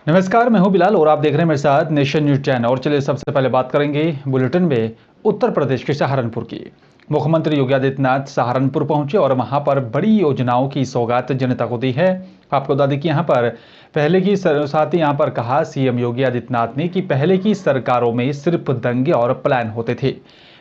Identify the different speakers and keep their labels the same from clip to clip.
Speaker 1: नमस्कार, मैं हूं बिलाल और आप देख रहे हैं मेरे साथ नेशन न्यूज चैनल। और चलिए सबसे पहले बात करेंगे बुलेटिन में उत्तर प्रदेश के सहारनपुर की। मुख्यमंत्री योगी आदित्यनाथ सहारनपुर पहुंचे और वहां पर बड़ी योजनाओं की सौगात जनता को दी है। आपको बता दें कि यहां पर पहले की साथ ही यहां पर कहा सीएम योगी आदित्यनाथ ने कि पहले की सरकारों में सिर्फ दंगे और प्लान होते थे।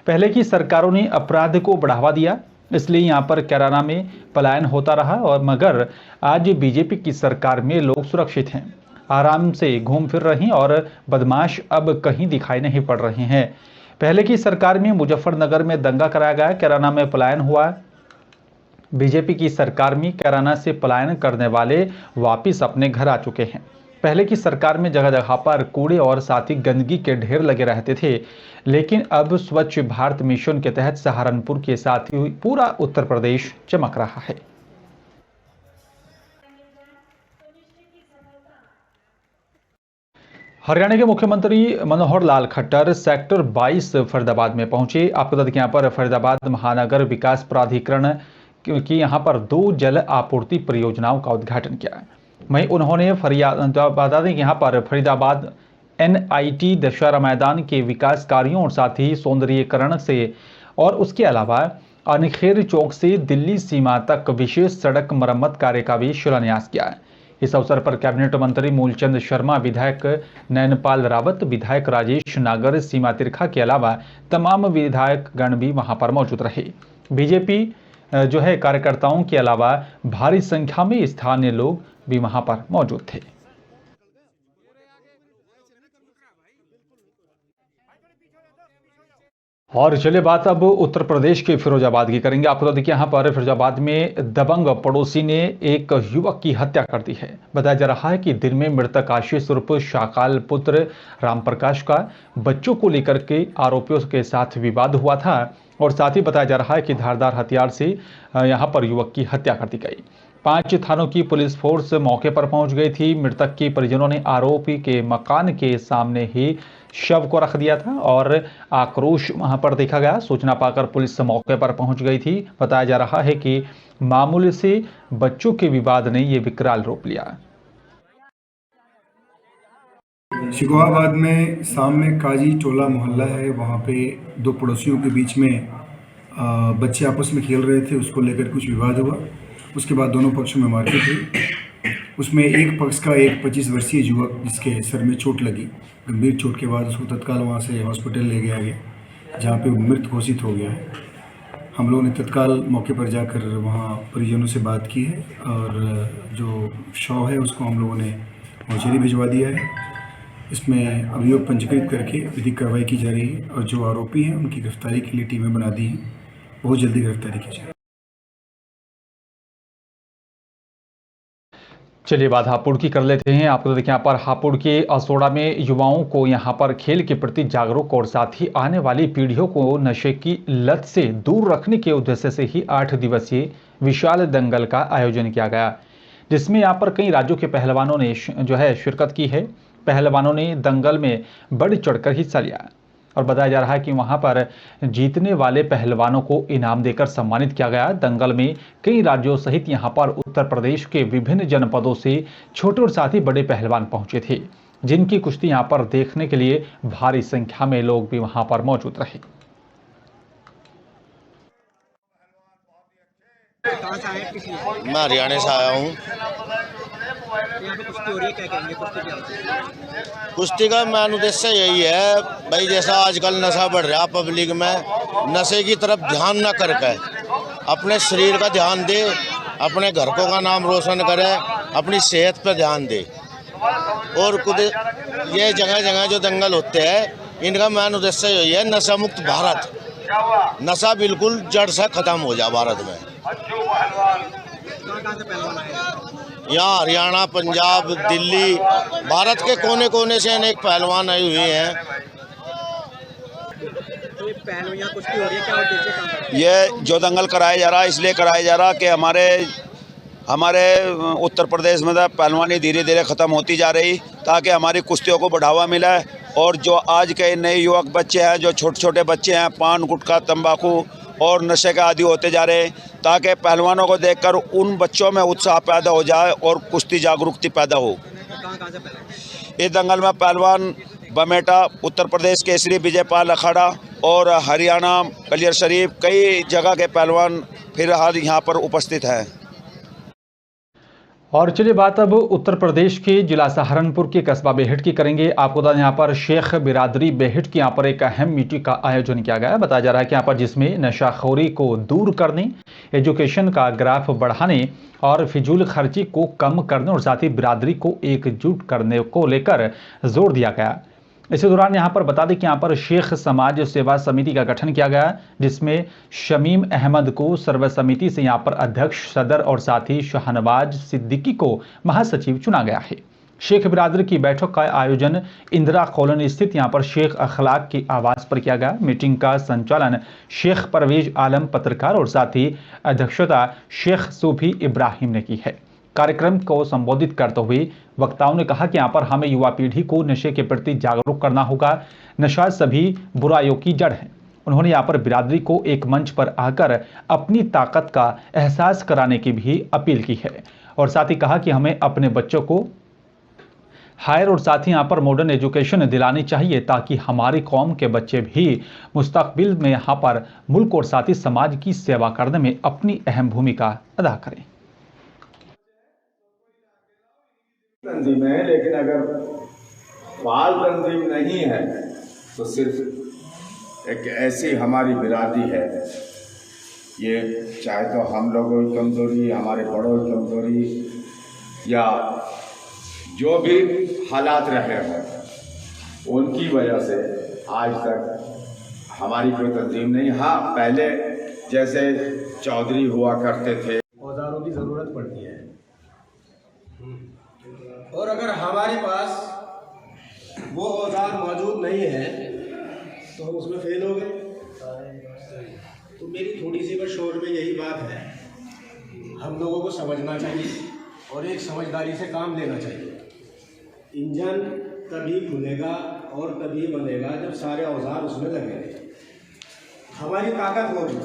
Speaker 1: पहले की सरकारों ने अपराध को बढ़ावा दिया, इसलिए यहाँ पर कैराना में पलायन होता रहा। और मगर आज बीजेपी की सरकार में लोग सुरक्षित हैं, आराम से घूम फिर रहे हैं और बदमाश अब कहीं दिखाई नहीं पड़ रहे हैं। पहले की सरकार में मुजफ्फरनगर में दंगा कराया गया, कैराना में पलायन हुआ। बीजेपी की सरकार में कैराना से पलायन करने वाले वापिस अपने घर आ चुके हैं। पहले की सरकार में जगह जगह पर कूड़े और साथ ही गंदगी के ढेर लगे रहते थे, लेकिन अब स्वच्छ भारत मिशन के तहत सहारनपुर के साथ ही पूरा उत्तर प्रदेश चमक रहा है। हरियाणा के मुख्यमंत्री मनोहर लाल खट्टर सेक्टर 22 फरीदाबाद में पहुंचे। आपको बता दें कि यहाँ पर फरीदाबाद महानगर विकास प्राधिकरण की यहाँ पर 2 जल आपूर्ति परियोजनाओं का उद्घाटन किया। वहीं उन्होंने बता दें कि यहाँ पर फरीदाबाद NIT दशहरा मैदान के विकास कार्यों और साथ ही सौंदर्यीकरण से और उसके अलावा अनखेर चौक से दिल्ली सीमा तक विशेष सड़क मरम्मत कार्य का भी शिलान्यास किया। इस अवसर पर कैबिनेट मंत्री मूलचंद शर्मा, विधायक नैनपाल रावत, विधायक राजेश नागर, सीमा तिरखा के अलावा तमाम विधायक गण भी वहां पर मौजूद रहे। बीजेपी कार्यकर्ताओं के अलावा भारी संख्या में स्थानीय लोग भी वहां पर मौजूद थे। और चलिए बात अब उत्तर प्रदेश के फिरोजाबाद की करेंगे। आपको देखिए यहाँ पर फिरोजाबाद में दबंग पड़ोसी ने एक युवक की हत्या कर दी है। बताया जा रहा है कि दिन में मृतक आशीष उर्फ शाकाल पुत्र रामप्रकाश का बच्चों को लेकर के आरोपियों के साथ विवाद हुआ था और साथ ही बताया जा रहा है कि धारदार हथियार से यहाँ पर युवक की हत्या कर दी गई। 5 थानों की पुलिस फोर्स मौके पर पहुंच गई थी। मृतक के परिजनों ने आरोपी के मकान के सामने ही शव को रख दिया था और आक्रोश वहां पर देखा गया। सूचना पाकर पुलिस मौके पर पहुंच गई थी। बताया जा रहा है कि मामूली से बच्चों के विवाद ने यह विकराल रूप लिया।
Speaker 2: शिकोहाबाद में सामने काजी टोला मोहल्ला है, वहाँ पे 2 पड़ोसियों के बीच में बच्चे आपस में खेल रहे थे, उसको लेकर कुछ विवाद हुआ। उसके बाद दोनों पक्षों में मारपीट हुई। उसमें एक पक्ष का एक 25 वर्षीय युवक जिसके सर में चोट लगी, गंभीर चोट के बाद उसको तत्काल वहाँ से हॉस्पिटल ले गया गया, जहाँ पे वो मृत घोषित हो गया है। हम लोगों ने तत्काल मौके पर जाकर वहाँ परिजनों से बात की है और जो शव है उसको हम लोगों ने मोचेरी भिजवा दिया है। इसमें अभियोग पंजीकृत करके विधिक कार्रवाई की जा रही है और जो आरोपी हैं उनकी गिरफ्तारी के लिए टीमें बना दी हैं। बहुत जल्दी गिरफ्तारी की जाए।
Speaker 1: चलिए बात हापुड़ की कर लेते हैं। आपको देखिए यहाँ पर हापुड़ के असोड़ा में युवाओं को यहाँ पर खेल के प्रति जागरूक और साथ ही आने वाली पीढ़ियों को नशे की लत से दूर रखने के उद्देश्य से ही 8 दिवसीय विशाल दंगल का आयोजन किया गया, जिसमें यहाँ पर कई राज्यों के पहलवानों ने शिरकत की है। पहलवानों ने दंगल में बढ़ चढ़कर हिस्सा लिया और बताया जा रहा है कि वहां पर जीतने वाले पहलवानों को इनाम देकर सम्मानित किया गया। दंगल में कई राज्यों सहित यहां पर उत्तर प्रदेश के विभिन्न जनपदों से छोटे और साथ ही बड़े पहलवान पहुंचे थे, जिनकी कुश्ती यहां पर देखने के लिए भारी संख्या में लोग भी वहां पर मौजूद रहे।
Speaker 3: मैं हरियाणा से आया हूँ। कुश्ती का मेन उद्देश्य यही है भाई, जैसा आजकल नशा बढ़ रहा पब्लिक में, नशे की तरफ ध्यान न करके अपने शरीर का ध्यान दे, अपने घर को का नाम रोशन करे, अपनी सेहत पर ध्यान दे। और ये जगह जगह जो दंगल होते हैं इनका मेन उद्देश्य यही है, नशा मुक्त भारत, नशा बिल्कुल जड़ से खत्म हो जाए भारत में। यहाँ हरियाणा, पंजाब, दिल्ली, भारत के कोने कोने से अनेक पहलवान आए हुए हैं।
Speaker 4: ये जो दंगल कराया जा रहा है इसलिए कराया जा रहा कि हमारे उत्तर प्रदेश में पहलवानी धीरे धीरे ख़त्म होती जा रही, ताकि हमारी कुश्तियों को बढ़ावा मिले। और जो आज के नए युवक बच्चे हैं, जो छोटे छोटे बच्चे हैं, पान गुटखा तंबाकू और नशे के आदी होते जा रहे हैं, ताकि पहलवानों को देखकर उन बच्चों में उत्साह पैदा हो जाए और कुश्ती जागरूकता पैदा हो। इस दंगल में पहलवान बमेटा, उत्तर प्रदेश केसरी विजयपाल अखाड़ा और हरियाणा कलियर शरीफ कई जगह के पहलवान फिलहाल यहाँ पर उपस्थित हैं।
Speaker 1: और चलिए बात अब उत्तर प्रदेश के जिला सहारनपुर के कस्बा बेहट की करेंगे। आपको बता दें यहाँ पर शेख बिरादरी बेहट की यहाँ पर एक अहम मीटिंग का आयोजन किया गया है। बताया जा रहा है कि यहाँ पर जिसमें नशाखोरी को दूर करने, एजुकेशन का ग्राफ बढ़ाने और फिजूल खर्ची को कम करने और साथ ही बिरादरी को एकजुट करने को लेकर जोर दिया गया। इसी दौरान यहाँ पर बता दें कि यहाँ पर शेख समाज सेवा समिति का गठन किया गया, जिसमें शमीम अहमद को सर्वसमिति से यहाँ पर अध्यक्ष, सदर और साथ ही शाहनवाज सिद्दीकी को महासचिव चुना गया है। शेख बिरादरी की बैठक का आयोजन इंदिरा कॉलोनी स्थित यहाँ पर शेख अखलाक के आवास पर किया गया। मीटिंग का संचालन शेख परवेज आलम पत्रकार और साथ ही अध्यक्षता शेख सूफी इब्राहिम ने की है। कार्यक्रम को संबोधित करते हुए वक्ताओं ने कहा कि यहाँ पर हमें युवा पीढ़ी को नशे के प्रति जागरूक करना होगा। नशा सभी बुराइयों की जड़ है। उन्होंने यहाँ पर बिरादरी को एक मंच पर आकर अपनी ताकत का एहसास कराने की भी अपील की है और साथ ही कहा कि हमें अपने बच्चों को हायर और साथ ही यहाँ पर मॉडर्न एजुकेशन दिलानी चाहिए ताकि हमारी कौम के बच्चे भी मुस्तकबिल में यहाँ पर मुल्क और साथ ही समाज की सेवा करने में अपनी अहम भूमिका अदा करें।
Speaker 5: तंजीम है, लेकिन अगर फाल तंजीम नहीं है तो सिर्फ एक ऐसी हमारी बिरादरी है। ये चाहे तो हम लोगों की कमज़ोरी, हमारे बड़ों की कमज़ोरी या जो भी हालात रहे हों, उनकी वजह से आज तक हमारी कोई तंजीम नहीं। हाँ, पहले जैसे चौधरी हुआ करते थे,
Speaker 6: औजारों की ज़रूरत पड़ती है और अगर हमारे पास वो औजार मौजूद नहीं है तो हम उसमें फेल हो गए। तो मेरी थोड़ी सी बस शोर में यही बात है, हम लोगों को समझना चाहिए और एक समझदारी से काम लेना चाहिए। इंजन तभी खुलेगा और तभी बनेगा जब सारे औजार उसमें लगेंगे, हमारी ताकत होगी।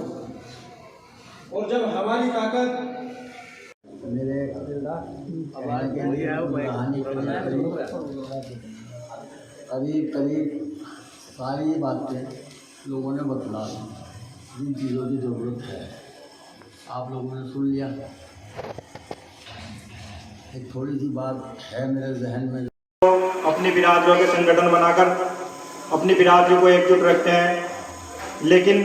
Speaker 6: और जब हमारी ताकत
Speaker 7: मेरे करीब सारी बातें लोगों ने बतला दी, जिन चीज़ों की ज़रूरत है आप लोगों ने सुन लिया। एक थोड़ी सी बात है मेरे जहन में,
Speaker 8: अपनी बिरादरियों के संगठन बनाकर अपनी बिरादरी को एकजुट रखते हैं, लेकिन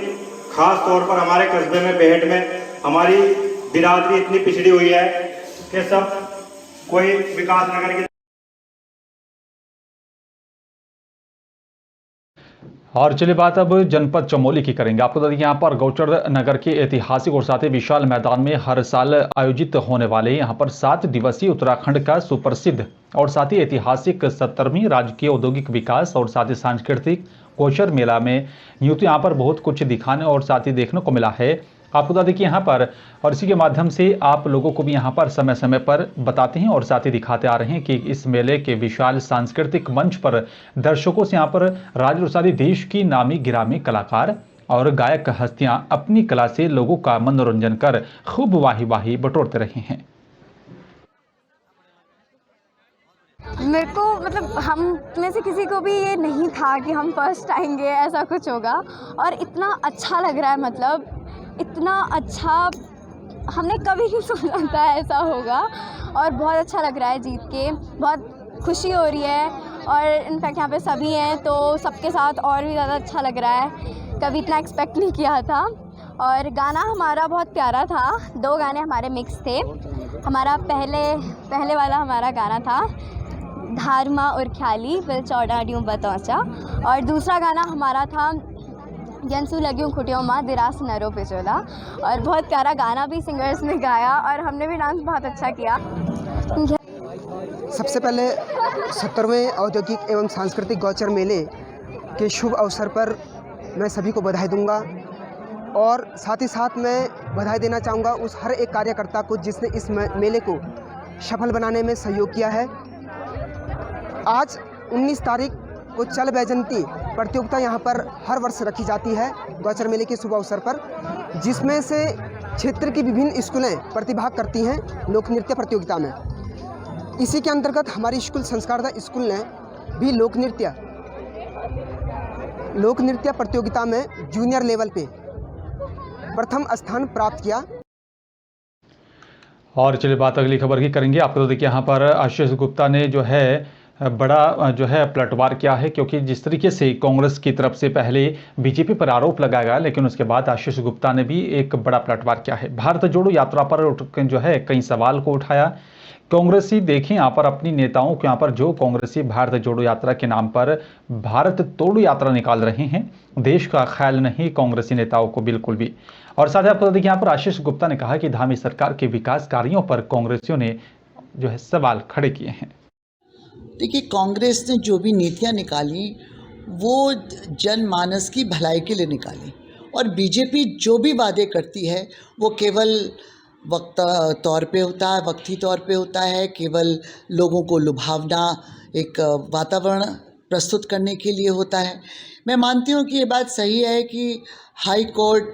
Speaker 8: ख़ास तौर पर हमारे कस्बे में बेहट में हमारी बिरादरी इतनी पिछड़ी हुई है कि सब कोई विकास नगर की।
Speaker 1: और चलिए बात अब जनपद चमोली की करेंगे। आपको बता दें यहाँ पर गौचर नगर के ऐतिहासिक और साथ ही विशाल मैदान में हर साल आयोजित होने वाले यहाँ पर 7 दिवसीय उत्तराखंड का सुप्रसिद्ध और साथ ही ऐतिहासिक 70वीं राजकीय औद्योगिक विकास और साथ ही सांस्कृतिक गौचर मेला में यूँ तो यहाँ पर बहुत कुछ दिखाने और साथ ही देखने को मिला है। आपको बता दें कि यहाँ पर और इसी के माध्यम से आप लोगों को भी यहाँ पर समय समय पर बताते हैं और साथ ही दिखाते आ रहे हैं कि इस मेले के विशाल सांस्कृतिक मंच पर दर्शकों से यहाँ पर राज्य और साथ ही देश की नामी गिरामी कलाकार और गायक हस्तियाँ अपनी कला से लोगों का मनोरंजन कर खूब वाही बटोरते रहे हैं।
Speaker 9: मेरे को मतलब हम में से किसी को भी ये नहीं था कि हम फर्स्ट आएंगे, ऐसा कुछ होगा। और इतना अच्छा लग रहा है, मतलब इतना अच्छा हमने कभी नहीं सोचा था ऐसा होगा और बहुत अच्छा लग रहा है जीत के, बहुत खुशी हो रही है। और इनफैक्ट यहाँ पे सभी हैं तो सबके साथ और भी ज़्यादा अच्छा लग रहा है, कभी इतना एक्सपेक्ट नहीं किया था। और गाना हमारा बहुत प्यारा था, 2 गाने हमारे मिक्स थे। हमारा पहले वाला हमारा गाना था धारमा और ख्याली फिर 14 ड्यूं बतौचा, और दूसरा गाना हमारा था जंसू लगियों खुटियों माँ दिरास नरो पिचोला। और बहुत प्यारा गाना भी सिंगर्स ने गाया और हमने भी डांस बहुत अच्छा किया।
Speaker 10: सबसे पहले 70वें औद्योगिक एवं सांस्कृतिक गौचर मेले के शुभ अवसर पर मैं सभी को बधाई दूंगा और साथ ही साथ मैं बधाई देना चाहूँगा उस हर एक कार्यकर्ता को जिसने इस मेले को सफल बनाने में सहयोग किया है। आज 19 तारीख को चल बैजंती प्रतियोगिता यहाँ पर हर वर्ष रखी जाती है गौचर मेले के शुभ अवसर पर, जिसमें से क्षेत्र की विभिन्न स्कूलें प्रतिभाग करती हैं लोक नृत्य प्रतियोगिता में। इसी के अंतर्गत हमारी स्कूल संस्कारदा स्कूल ने भी लोक नृत्य प्रतियोगिता में जूनियर लेवल पे प्रथम स्थान प्राप्त किया।
Speaker 1: और चलिए बात अगली खबर की करेंगे। आपको तो देखिए यहाँ पर आशीष गुप्ता ने जो है बड़ा जो है पलटवार किया है, क्योंकि जिस तरीके से कांग्रेस की तरफ से पहले बीजेपी पर आरोप लगाया गया, लेकिन उसके बाद आशीष गुप्ता ने भी एक बड़ा पलटवार किया है। भारत जोड़ो यात्रा पर जो है कई सवाल को उठाया। कांग्रेसी देखें यहाँ पर अपनी नेताओं को, यहाँ पर जो कांग्रेसी भारत जोड़ो यात्रा के नाम पर भारत तोड़ो यात्रा निकाल रहे हैं, देश का ख्याल नहीं कांग्रेसी नेताओं को बिल्कुल भी। और साथ ही आपको देखिए यहाँ पर आशीष गुप्ता ने कहा कि धामी सरकार के विकास कार्यों पर कांग्रेसियों ने जो है सवाल खड़े किए हैं।
Speaker 11: देखिए, कांग्रेस ने जो भी नीतियां निकाली वो जनमानस की भलाई के लिए निकाली, और बीजेपी जो भी वादे करती है वो केवल वक्ती तौर पे होता है, केवल लोगों को लुभावना एक वातावरण प्रस्तुत करने के लिए होता है। मैं मानती हूँ कि ये बात सही है कि हाई कोर्ट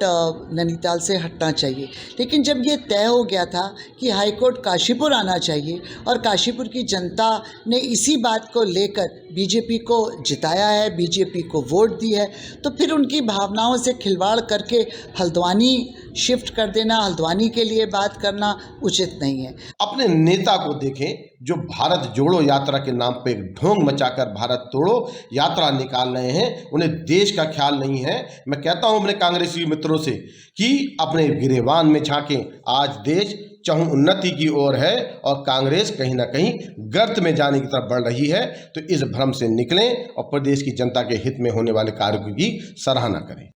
Speaker 11: नैनीताल से हटना चाहिए, लेकिन जब ये तय हो गया था कि हाई कोर्ट काशीपुर आना चाहिए और काशीपुर की जनता ने इसी बात को लेकर बीजेपी को जिताया है, बीजेपी को वोट दी है, तो फिर उनकी भावनाओं से खिलवाड़ करके हल्द्वानी शिफ्ट कर देना, हल्द्वानी के लिए बात करना उचित नहीं है।
Speaker 6: अपने नेता को देखें जो भारत जोड़ो यात्रा के नाम पे ढोंग मचाकर भारत तोड़ो यात्रा निकाल रहे हैं, उन्हें देश का ख्याल नहीं है। मैं कहता हूं अपने कांग्रेसी मित्रों से कि अपने गिरेबान में झांकें। आज देश चाहूं उन्नति की ओर है और कांग्रेस कहीं ना कहीं गर्त में जाने की तरफ बढ़ रही है, तो इस भ्रम से निकलें और प्रदेश की जनता के हित में होने वाले कार्यों की सराहना करें।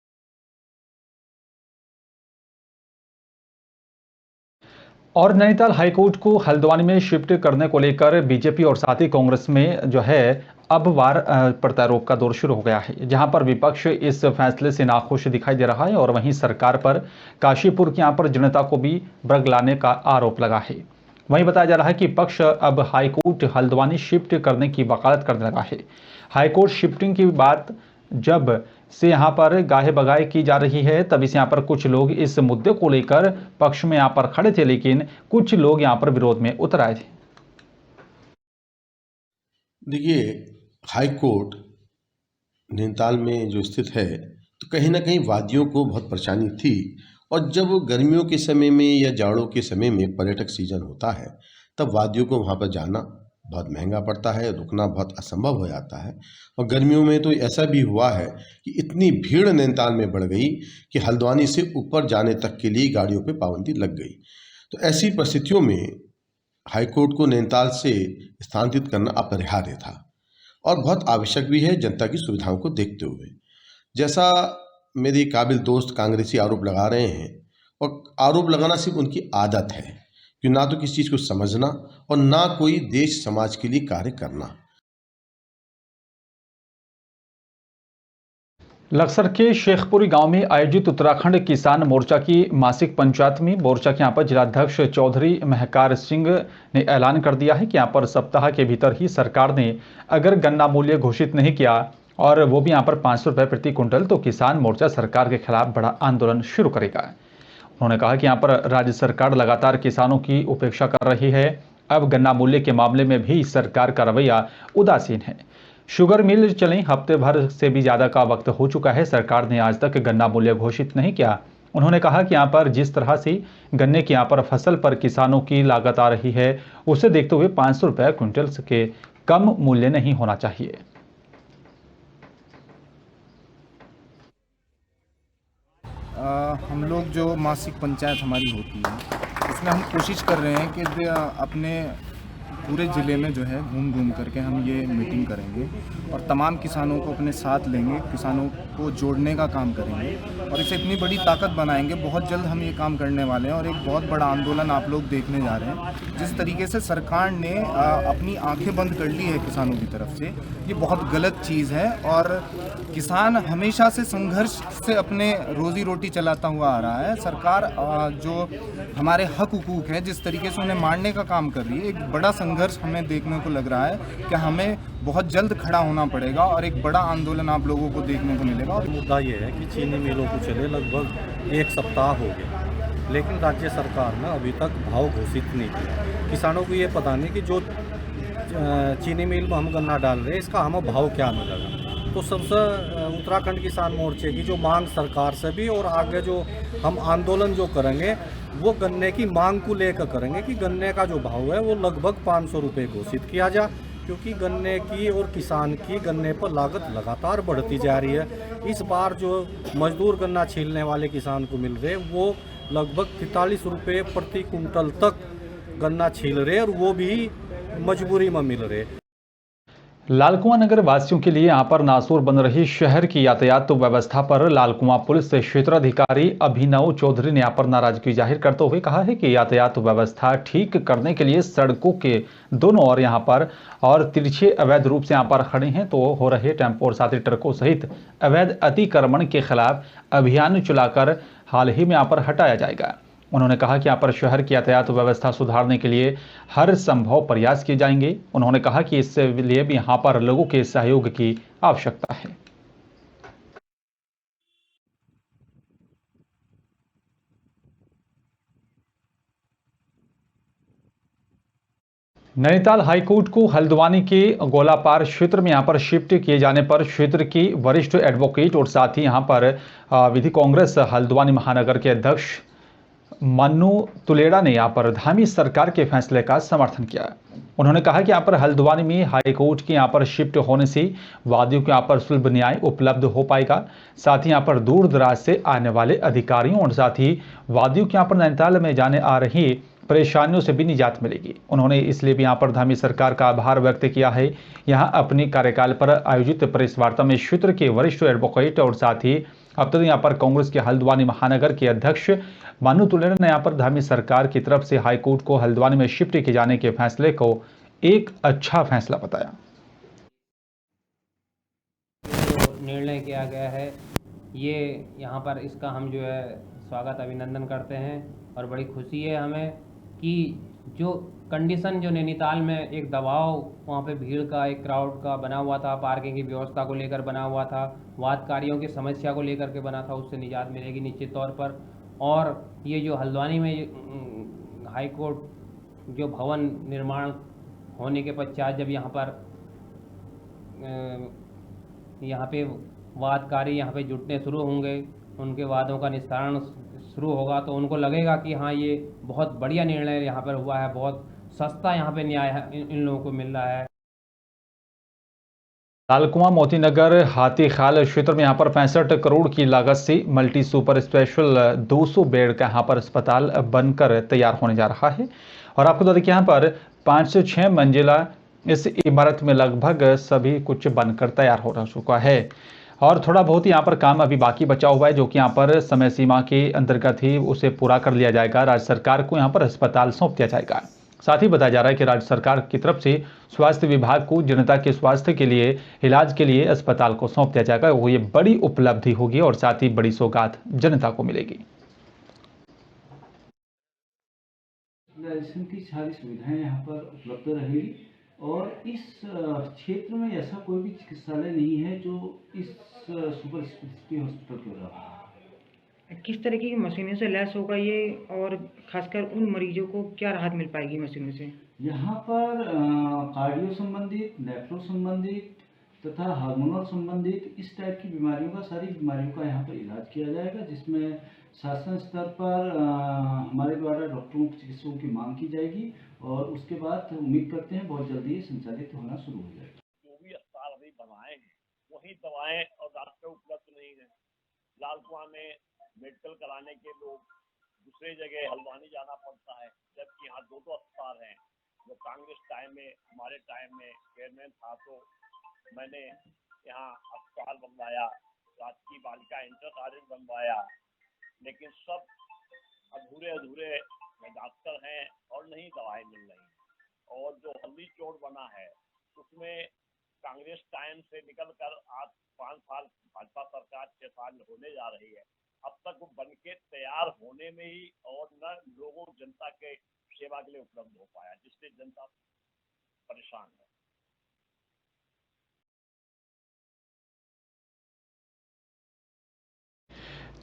Speaker 1: और नैनीताल हाईकोर्ट को हल्द्वानी में शिफ्ट करने को लेकर बीजेपी और साथ ही कांग्रेस में जो है अब वार प्रत्यारोप का दौर शुरू हो गया है, जहां पर विपक्ष इस फैसले से नाखुश दिखाई दे रहा है और वहीं सरकार पर काशीपुर की यहाँ पर जनता को भी बरगलाने का आरोप लगा है। वहीं बताया जा रहा है कि पक्ष अब हाईकोर्ट हल्द्वानी शिफ्ट करने की वकालत करने लगा है। हाईकोर्ट शिफ्टिंग की बात जब से यहाँ पर गाहे बगाहे की जा रही है, तभी से यहाँ पर कुछ लोग इस मुद्दे को लेकर पक्ष में यहाँ पर खड़े थे, लेकिन कुछ लोग यहाँ पर विरोध में उतर आए थे।
Speaker 6: देखिए, हाई कोर्ट नैनीताल में जो स्थित है, तो कहीं ना कहीं वादियों को बहुत परेशानी थी, और जब गर्मियों के समय में या जाड़ों के समय में पर्यटक सीजन होता है, तब वादियों को वहाँ पर जाना बहुत महंगा पड़ता है, रुकना बहुत असंभव हो जाता है। और गर्मियों में तो ऐसा भी हुआ है कि इतनी भीड़ नैनीताल में बढ़ गई कि हल्द्वानी से ऊपर जाने तक के लिए गाड़ियों पे पाबंदी लग गई। तो ऐसी परिस्थितियों में हाईकोर्ट को नैनीताल से स्थानांतरित करना अपरिहार्य था और बहुत आवश्यक भी है जनता की सुविधाओं को देखते हुए। जैसा मेरे काबिल दोस्त कांग्रेसी आरोप लगा रहे हैं, और आरोप लगाना सिर्फ उनकी आदत है कि ना तो किसी चीज़ को समझना और ना कोई देश समाज के लिए कार्य करना।
Speaker 1: लक्सर के शेखपुरी गांव में आयोजित उत्तराखंड किसान मोर्चा की मासिक पंचायत में मोर्चा के यहाँ पर जिलाध्यक्ष चौधरी महकार सिंह ने ऐलान कर दिया है कि यहाँ पर सप्ताह के भीतर ही सरकार ने अगर गन्ना मूल्य घोषित नहीं किया और वो भी यहाँ पर 500 रुपये प्रति कुंटल, तो किसान मोर्चा सरकार के खिलाफ बड़ा आंदोलन शुरू करेगा। उन्होंने कहा कि यहाँ पर राज्य सरकार लगातार किसानों की उपेक्षा कर रही है। अब गन्ना मूल्य के मामले में भी सरकार का रवैया उदासीन है। शुगर मिल चलें हफ्ते भर से भी ज़्यादा का वक्त हो चुका है, सरकार ने आज तक गन्ना मूल्य घोषित नहीं किया। उन्होंने कहा कि यहाँ पर जिस तरह से गन्ने की यहाँ पर फसल पर किसानों की लागत आ रही है, उसे देखते हुए 500 रुपये क्विंटल के कम मूल्य नहीं होना चाहिए।
Speaker 12: हम लोग जो मासिक पंचायत हमारी होती है, इसमें हम कोशिश कर रहे हैं कि अपने पूरे ज़िले में जो है घूम घूम करके हम ये मीटिंग करेंगे और तमाम किसानों को अपने साथ लेंगे, किसानों को जोड़ने का काम करेंगे और इसे इतनी बड़ी ताकत बनाएंगे। बहुत जल्द हम ये काम करने वाले हैं और एक बहुत बड़ा आंदोलन आप लोग देखने जा रहे हैं। जिस तरीके से सरकार ने अपनी आंखें बंद कर ली है किसानों की तरफ से, ये बहुत गलत चीज़ है और किसान हमेशा से संघर्ष से अपने रोज़ी रोटी चलाता हुआ आ रहा है। सरकार जो हमारे हक हुकूक है, जिस तरीके से उन्हें मारने का काम कर रही है, एक बड़ा संघर्ष हमें देखने को लग रहा है कि हमें बहुत जल्द खड़ा होना पड़ेगा और एक बड़ा आंदोलन आप लोगों को देखने को मिलेगा। और
Speaker 13: मुद्दा ये है कि चीनी मिलों को चले लगभग 1 सप्ताह हो गया, लेकिन राज्य सरकार ने अभी तक भाव घोषित नहीं किया। किसानों को ये पता नहीं कि जो चीनी मिल में हम गन्ना डाल रहे हैं, इसका हमें भाव क्या मिलेगा। तो सबसे उत्तराखंड किसान मोर्चे की जो मांग सरकार से भी और आगे जो हम आंदोलन जो करेंगे वो गन्ने की मांग को लेकर करेंगे कि गन्ने का जो भाव है वो लगभग 500 रुपये घोषित किया जाए, क्योंकि गन्ने की और किसान की गन्ने पर लागत लगातार बढ़ती जा रही है। इस बार जो मजदूर गन्ना छीलने वाले किसान को मिल रहे वो लगभग 43 रुपये प्रति कुंटल तक गन्ना छील रहे और वो भी मजबूरी में मिल रहे।
Speaker 1: लालकुआं नगर वासियों के लिए यहां पर नासूर बन रही शहर की यातायात व्यवस्था पर लालकुआं पुलिस क्षेत्राधिकारी अभिनव चौधरी ने यहां पर नाराजगी जाहिर करते हुए कहा है कि यातायात व्यवस्था ठीक करने के लिए सड़कों के दोनों ओर यहां पर और तिरछे अवैध रूप से यहां पर खड़े हैं तो हो रहे टेम्पो और साथी ट्रकों सहित अवैध अतिक्रमण के खिलाफ अभियान चलाकर हाल ही में यहां पर हटाया जाएगा। उन्होंने कहा कि यहाँ पर शहर की यातायात व्यवस्था सुधारने के लिए हर संभव प्रयास किए जाएंगे। उन्होंने कहा कि इससे लिए भी यहाँ पर लोगों के सहयोग की आवश्यकता है। नैनीताल हाईकोर्ट को हल्द्वानी के गोलापार क्षेत्र में यहाँ पर शिफ्ट किए जाने पर क्षेत्र की वरिष्ठ एडवोकेट और साथ ही यहाँ पर विधि कांग्रेस हल्द्वानी महानगर के अध्यक्ष मन्नू तुलेड़ा ने यहां पर धामी सरकार के फैसले का समर्थन किया। उन्होंने कहा कि यहां पर हल्द्वानी में हाई कोर्ट के यहां पर शिफ्ट होने से वादियों को यहां पर सुलभ न्याय उपलब्ध हो पाएगा, साथ ही यहां पर दूर दराज से आने वाले अधिकारियों और साथ ही वादियों के यहां पर नैनीताल में जाने आ रही परेशानियों से भी निजात मिलेगी। उन्होंने इसलिए भी यहां पर धामी सरकार का आभार व्यक्त किया है। यहां अपने कार्यकाल पर आयोजित प्रेस वार्ता में क्षेत्र के वरिष्ठ एडवोकेट और साथ ही अब तक यहाँ पर कांग्रेस के हल्द्वानी महानगर के अध्यक्ष मन्नू तुलेड़ा ने यहाँ पर धामी सरकार की तरफ से हाईकोर्ट को हल्द्वानी में शिफ्ट किए जाने के फैसले को एक अच्छा फैसला बताया।
Speaker 14: निर्णय किया गया है ये यहाँ पर इसका हम जो है स्वागत अभिनंदन करते हैं और बड़ी खुशी है हमें कि जो कंडीशन जो नैनीताल में एक दबाव वहाँ पे भीड़ का एक क्राउड का बना हुआ था, पार्किंग की व्यवस्था को लेकर बना हुआ था, वादकारियों की समस्या को लेकर के बना था, उससे निजात मिलेगी निश्चित तौर पर। और ये जो हल्द्वानी में हाई कोर्ट जो भवन निर्माण होने के पश्चात जब यहाँ पे वादकारी यहाँ पे जुटने शुरू होंगे, उनके वादों का निस्तारण शुरू होगा तो उनको लगेगा कि हाँ ये बहुत बढ़िया निर्णय यहाँ पर हुआ है, बहुत सस्ता यहाँ पे न्याय इन लोगों को मिल रहा है।
Speaker 1: लालकुआं मोती नगर हाथीखाल क्षेत्र में यहाँ पर 65 करोड़ की लागत से मल्टी सुपर स्पेशल 200 बेड का यहाँ पर अस्पताल बनकर तैयार होने जा रहा है। और आपको बता दें कि यहाँ पर 5 से 6 मंजिला इस इमारत में लगभग सभी कुछ बनकर तैयार हो चुका है और थोड़ा बहुत यहाँ पर काम अभी बाकी बचा हुआ है जो कि यहाँ पर समय सीमा के अंतर्गत ही उसे पूरा कर लिया जाएगा। राज्य सरकार को यहाँ पर अस्पताल सौंप दिया जाएगा। साथ ही बताया जा रहा है कि राज्य सरकार की तरफ से स्वास्थ्य विभाग को जनता के स्वास्थ्य के लिए इलाज के लिए अस्पताल को सौंप दिया जाएगा। वो ये बड़ी उपलब्धि होगी और साथ ही बड़ी सौगात जनता को मिलेगी।
Speaker 15: की सारी सुविधाएं यहाँ पर उपलब्ध रहेगी और इस क्षेत्र में ऐसा कोई भी चिकित्सालय नहीं है जो इस सुपर स्पेशलिटी हॉस्पिटल के अलावा।
Speaker 16: किस तरीके की मशीनों से लैस होगा ये और खासकर उन मरीजों को क्या राहत मिल पाएगी मशीनों से?
Speaker 15: यहाँ पर कार्डियो संबंधित, नेफ्रो संबंधित तथा हार्मोनल संबंधित इस टाइप की बीमारियों का, सारी बीमारियों का यहाँ पर इलाज किया जाएगा, जिसमें शासन स्तर पर हमारे द्वारा डॉक्टरों चिकित्सकों की मांग की जाएगी और उसके बाद उम्मीद करते हैं बहुत जल्दी ये संचालित होना शुरू हो जाएगा।
Speaker 17: जो भी अस्पताल अभी बनवाए हैं वही दवाएं और डॉक्टर उपलब्ध नहीं है। लालकुआं में मेडिकल कराने के लोग दूसरे जगह हल्द्वानी जाना पड़ता है, जबकि यहाँ 2 अस्पताल हैं। जो कांग्रेस टाइम में, हमारे टाइम में चेयरमैन था तो मैंने यहाँ अस्पताल बनवाया, राजकीय बालिका इंटर कॉलेज बनवाया, लेकिन सब अधूरे डॉक्टर हैं और नहीं दवाएं मिल रही। और जो हल्दी चोट बना है उसमें कांग्रेस टाइम से निकलकर आज 5 साल भाजपा सरकार 6 साल होने जा रही है, अब तक वो बन के तैयार होने में ही और न लोगों जनता के सेवा के लिए उपलब्ध हो पाया, जिससे जनता परेशान है।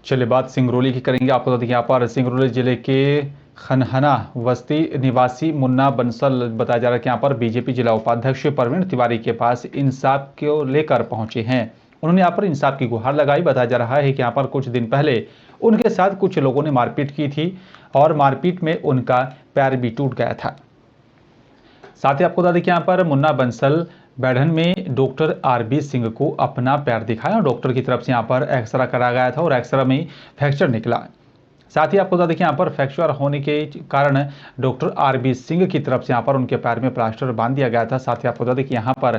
Speaker 1: चलिए बात सिंगरौली की करेंगे। आपको बता दें यहाँ पर सिंगरौली जिले के खनहना बस्ती निवासी मुन्ना बंसल बताया जा रहा है कि यहाँ पर बीजेपी जिला उपाध्यक्ष प्रवीण तिवारी के पास इंसाफ को लेकर पहुंचे हैं। उन्होंने यहाँ पर इंसाफ की गुहार लगाई। बताया जा रहा है कि यहाँ पर कुछ दिन पहले उनके साथ कुछ लोगों ने मारपीट की थी और मारपीट में उनका पैर भी टूट गया था। साथ ही आपको बता दें कि यहाँ पर मुन्ना बंसल बैठन में डॉक्टर आरबी सिंह को अपना पैर दिखाया और डॉक्टर की तरफ से यहाँ पर एक्सरा कराया गया था और एक्सरा में फ्रैक्चर निकला। साथ ही आपको बता दें कि यहाँ पर फ्रैक्चर होने के कारण डॉक्टर आरबी सिंह की तरफ से यहाँ पर उनके पैर में प्लास्टर बांध दिया गया था। साथ ही आपको बता दें कि यहाँ पर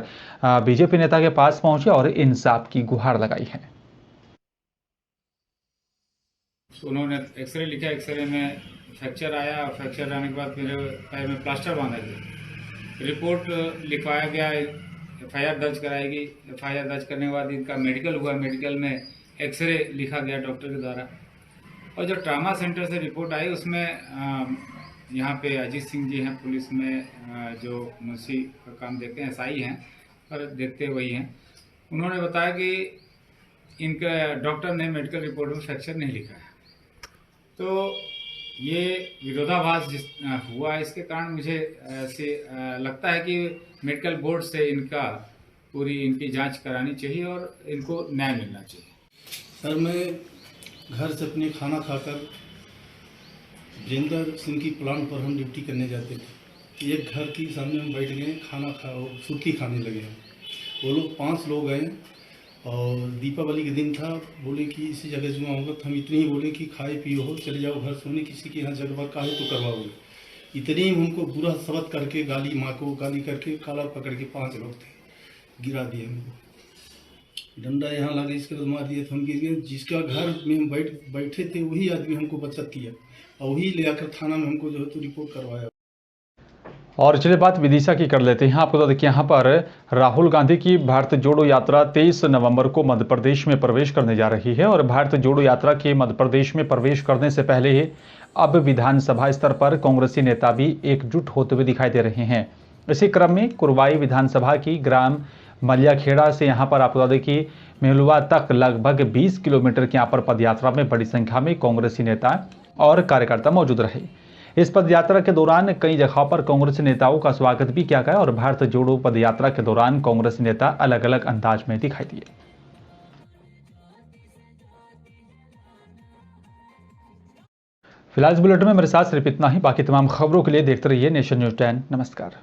Speaker 1: बीजेपी नेता के पास पहुंचे और इंसाफ की गुहार लगाई है।
Speaker 18: उन्होंने एक्सरे लिखा, एक्सरे में फ्रैक्चर आया और फ्रैक्चर आने के बाद मेरे पैर में प्लास्टर बांधा गया। रिपोर्ट लिखवाया गया, एफआईआर दर्ज कराएगी। एफआईआर दर्ज करने के बाद इनका मेडिकल हुआ, मेडिकल में एक्सरे लिखा गया डॉक्टर के द्वारा। और जो ट्रामा सेंटर से रिपोर्ट आई उसमें यहाँ पे अजीत सिंह जी हैं पुलिस में, जो मुंशी का काम देखते हैं, एसआई हैं पर देखते वही हैं। उन्होंने बताया कि इनका डॉक्टर ने मेडिकल रिपोर्ट में फ्रैक्चर नहीं लिखा है। तो ये विरोधाभास हुआ है, इसके कारण मुझे ऐसे लगता है कि मेडिकल बोर्ड से इनकी जांच करानी चाहिए और इनको न्याय मिलना चाहिए।
Speaker 19: सर, मैं घर से अपने खाना खाकर वीरेंद्र सिंह की प्लांट पर हम ड्यूटी करने जाते थे। एक घर के सामने हम बैठ गए, सुर्खी खाने लगे हैं। वो लोग 5 लोग गए और दीपावली के दिन था। बोले कि इसी जगह जुआ होगा, तो हम इतने ही बोले कि खाए पियो हो, चले जाओ घर सोने, किसी के यहाँ जगह काहे तो करवाओगे। इतने ही हमको बुरा शब्द करके माँ को गाली करके काला पकड़ के 5 लोग थे, गिरा दिए हमको। डंडा यहाँ लगा, इसके बाद मार दिया, हम गिर गए। जिसका घर में हम बैठे थे वही आदमी हमको बचत किया और वही ले आकर थाना में हमको जो है तो रिपोर्ट करवाया।
Speaker 1: और चलिए बात विदिशा की कर लेते हैं। आपको बता दें कि यहाँ पर राहुल गांधी की भारत जोड़ो यात्रा 23 नवंबर को मध्य प्रदेश में प्रवेश करने जा रही है और भारत जोड़ो यात्रा के मध्य प्रदेश में प्रवेश करने से पहले ही अब विधानसभा स्तर पर कांग्रेसी नेता भी एकजुट होते हुए दिखाई दे रहे हैं। इसी क्रम में कुरवाई विधानसभा की ग्राम मलियाखेड़ा से यहाँ पर आपको बता दें कि मेलुआ तक लगभग 20 किलोमीटर की यहाँ पर पदयात्रा में बड़ी संख्या में कांग्रेसी नेता और कार्यकर्ता मौजूद रहे। इस पदयात्रा के दौरान कई जगहों पर कांग्रेसी नेताओं का स्वागत भी किया गया और भारत जोड़ो पदयात्रा के दौरान कांग्रेसी नेता अलग अलग अंदाज में दिखाई दिए। फिलहाल इस बुलेटिन में मेरे साथ सिर्फ इतना ही। बाकी तमाम खबरों के लिए देखते रहिए नेशन न्यूज़ 10। नमस्कार।